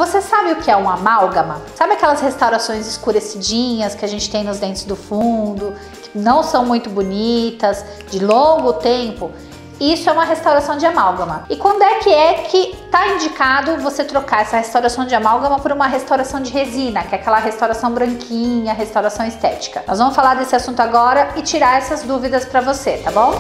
Você sabe o que é um amálgama? Sabe aquelas restaurações escurecidinhas que a gente tem nos dentes do fundo, que não são muito bonitas, de longo tempo? Isso é uma restauração de amálgama. E quando é que tá indicado você trocar essa restauração de amálgama por uma restauração de resina, que é aquela restauração branquinha, restauração estética? Nós vamos falar desse assunto agora e tirar essas dúvidas para você, tá bom?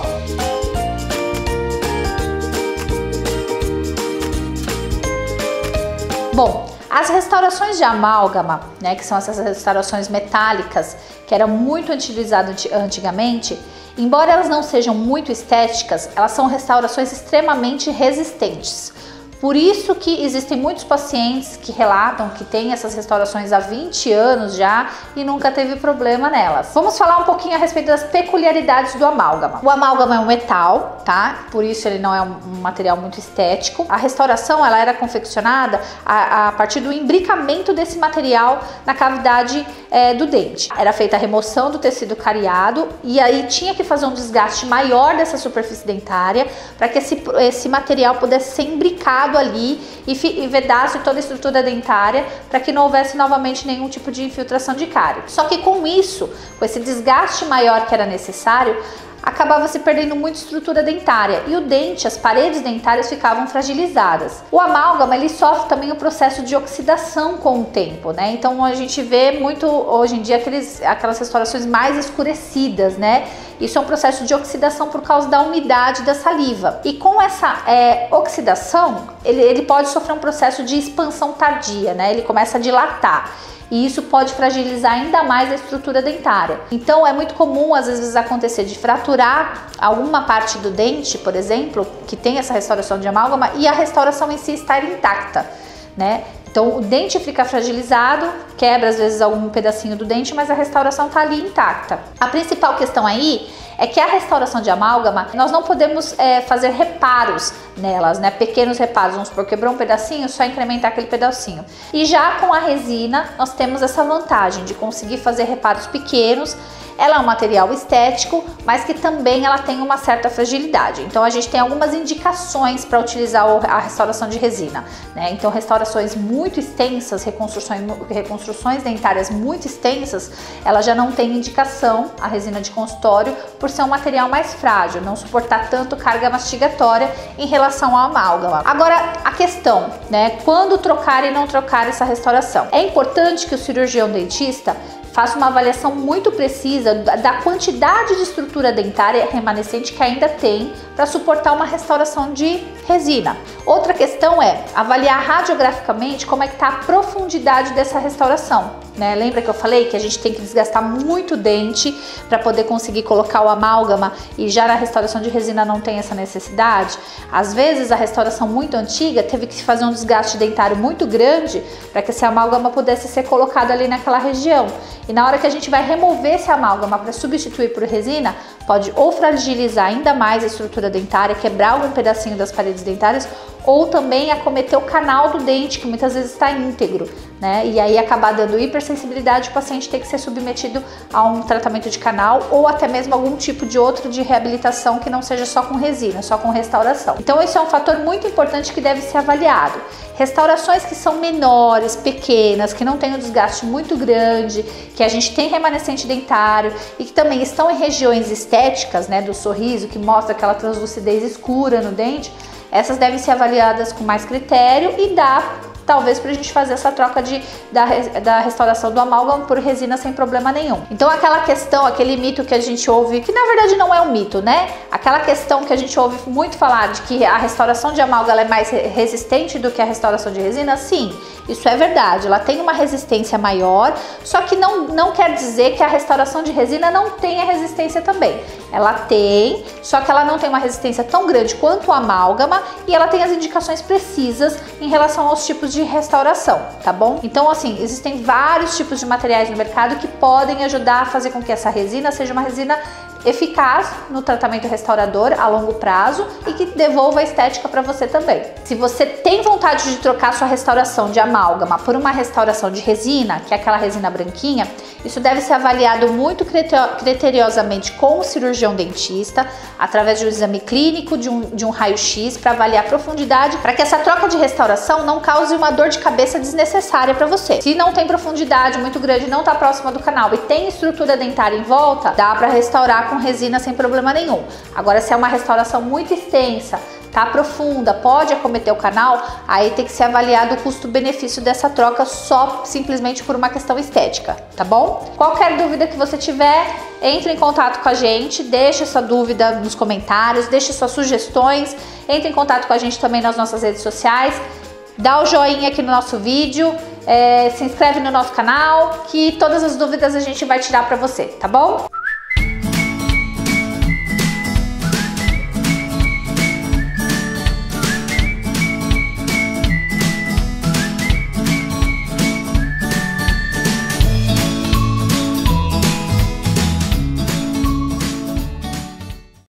Bom, as restaurações de amálgama, né, que são essas restaurações metálicas, que eram muito utilizadas antigamente, embora elas não sejam muito estéticas, elas são restaurações extremamente resistentes. Por isso que existem muitos pacientes que relatam que têm essas restaurações há 20 anos já e nunca teve problema nelas. Vamos falar um pouquinho a respeito das peculiaridades do amálgama. O amálgama é um metal, tá? Por isso ele não é um material muito estético. A restauração ela era confeccionada a partir do imbricamento desse material na cavidade do dente. Era feita a remoção do tecido cariado e aí tinha que fazer um desgaste maior dessa superfície dentária para que esse material pudesse ser imbricado ali e vedasse toda a estrutura dentária para que não houvesse novamente nenhum tipo de infiltração de cárie. Só que com isso, com esse desgaste maior que era necessário, acabava se perdendo muita estrutura dentária e o dente, as paredes dentárias ficavam fragilizadas. O amálgama ele sofre também o processo de oxidação com o tempo, né? Então a gente vê muito hoje em dia aquelas restaurações mais escurecidas, né? Isso é um processo de oxidação por causa da umidade da saliva. E com essa oxidação, ele pode sofrer um processo de expansão tardia, né? Ele começa a dilatar. E isso pode fragilizar ainda mais a estrutura dentária. Então é muito comum às vezes acontecer de fraturar alguma parte do dente, por exemplo, que tem essa restauração de amálgama e a restauração em si estar intacta, né? Então o dente fica fragilizado, quebra às vezes algum pedacinho do dente, mas a restauração tá ali intacta. A principal questão aí é que a restauração de amálgama, nós não podemos fazer reparos nelas, né? Pequenos reparos, vamos supor, quebrou um pedacinho, só incrementar aquele pedacinho. E já com a resina, nós temos essa vantagem de conseguir fazer reparos pequenos. Ela é um material estético, mas que também ela tem uma certa fragilidade. Então a gente tem algumas indicações para utilizar a restauração de resina, né? Então restaurações muito extensas, reconstruções dentárias muito extensas, ela já não tem indicação, a resina de consultório, por ser um material mais frágil, não suportar tanto carga mastigatória em relação ao amálgama. Agora a questão, né? Quando trocar e não trocar essa restauração? É importante que o cirurgião dentista faça uma avaliação muito precisa da quantidade de estrutura dentária remanescente que ainda tem para suportar uma restauração de resina. Outra questão é avaliar radiograficamente como é que está a profundidade dessa restauração, né? Lembra que eu falei que a gente tem que desgastar muito o dente para poder conseguir colocar o amálgama e já na restauração de resina não tem essa necessidade? Às vezes a restauração muito antiga teve que fazer um desgaste dentário muito grande para que esse amálgama pudesse ser colocado ali naquela região. E na hora que a gente vai remover esse amálgama para substituir por resina, pode ou fragilizar ainda mais a estrutura dentária, quebrar algum pedacinho das paredes dentárias, ou também acometer o canal do dente, que muitas vezes está íntegro, né? E aí acabar dando hipersensibilidade, o paciente ter que ser submetido a um tratamento de canal ou até mesmo algum tipo de outro de reabilitação que não seja só com resina, só com restauração. Então esse é um fator muito importante que deve ser avaliado. Restaurações que são menores, pequenas, que não tem um desgaste muito grande, que a gente tem remanescente dentário e que também estão em regiões estéticas, né, do sorriso, que mostra aquela translucidez escura no dente, essas devem ser avaliadas com mais critério e dá talvez pra gente fazer essa troca da restauração do amálgama por resina sem problema nenhum. Então aquela questão, aquele mito que a gente ouve, que na verdade não é um mito, né? Aquela questão que a gente ouve muito falar de que a restauração de amálgama é mais resistente do que a restauração de resina, sim, isso é verdade, ela tem uma resistência maior, só que não quer dizer que a restauração de resina não tenha resistência também. Ela tem, só que ela não tem uma resistência tão grande quanto o amálgama e ela tem as indicações precisas em relação aos tipos de restauração, tá bom? Então assim, existem vários tipos de materiais no mercado que podem ajudar a fazer com que essa resina seja uma resina eficaz no tratamento restaurador a longo prazo e que devolva a estética para você também. Se você tem vontade de trocar sua restauração de amálgama por uma restauração de resina, que é aquela resina branquinha, isso deve ser avaliado muito criteriosamente com o cirurgião dentista, através de um exame clínico, de um raio-x, para avaliar a profundidade, para que essa troca de restauração não cause uma dor de cabeça desnecessária para você. Se não tem profundidade muito grande, não está próxima do canal e tem estrutura dentária em volta, dá para restaurar com resina sem problema nenhum. Agora, se é uma restauração muito extensa, tá profunda, pode acometer o canal, aí tem que ser avaliado o custo-benefício dessa troca só simplesmente por uma questão estética, tá bom? Qualquer dúvida que você tiver, entre em contato com a gente, deixa sua dúvida nos comentários, deixa suas sugestões, entre em contato com a gente também nas nossas redes sociais, dá o joinha aqui no nosso vídeo, se inscreve no nosso canal, que todas as dúvidas a gente vai tirar para você, tá bom?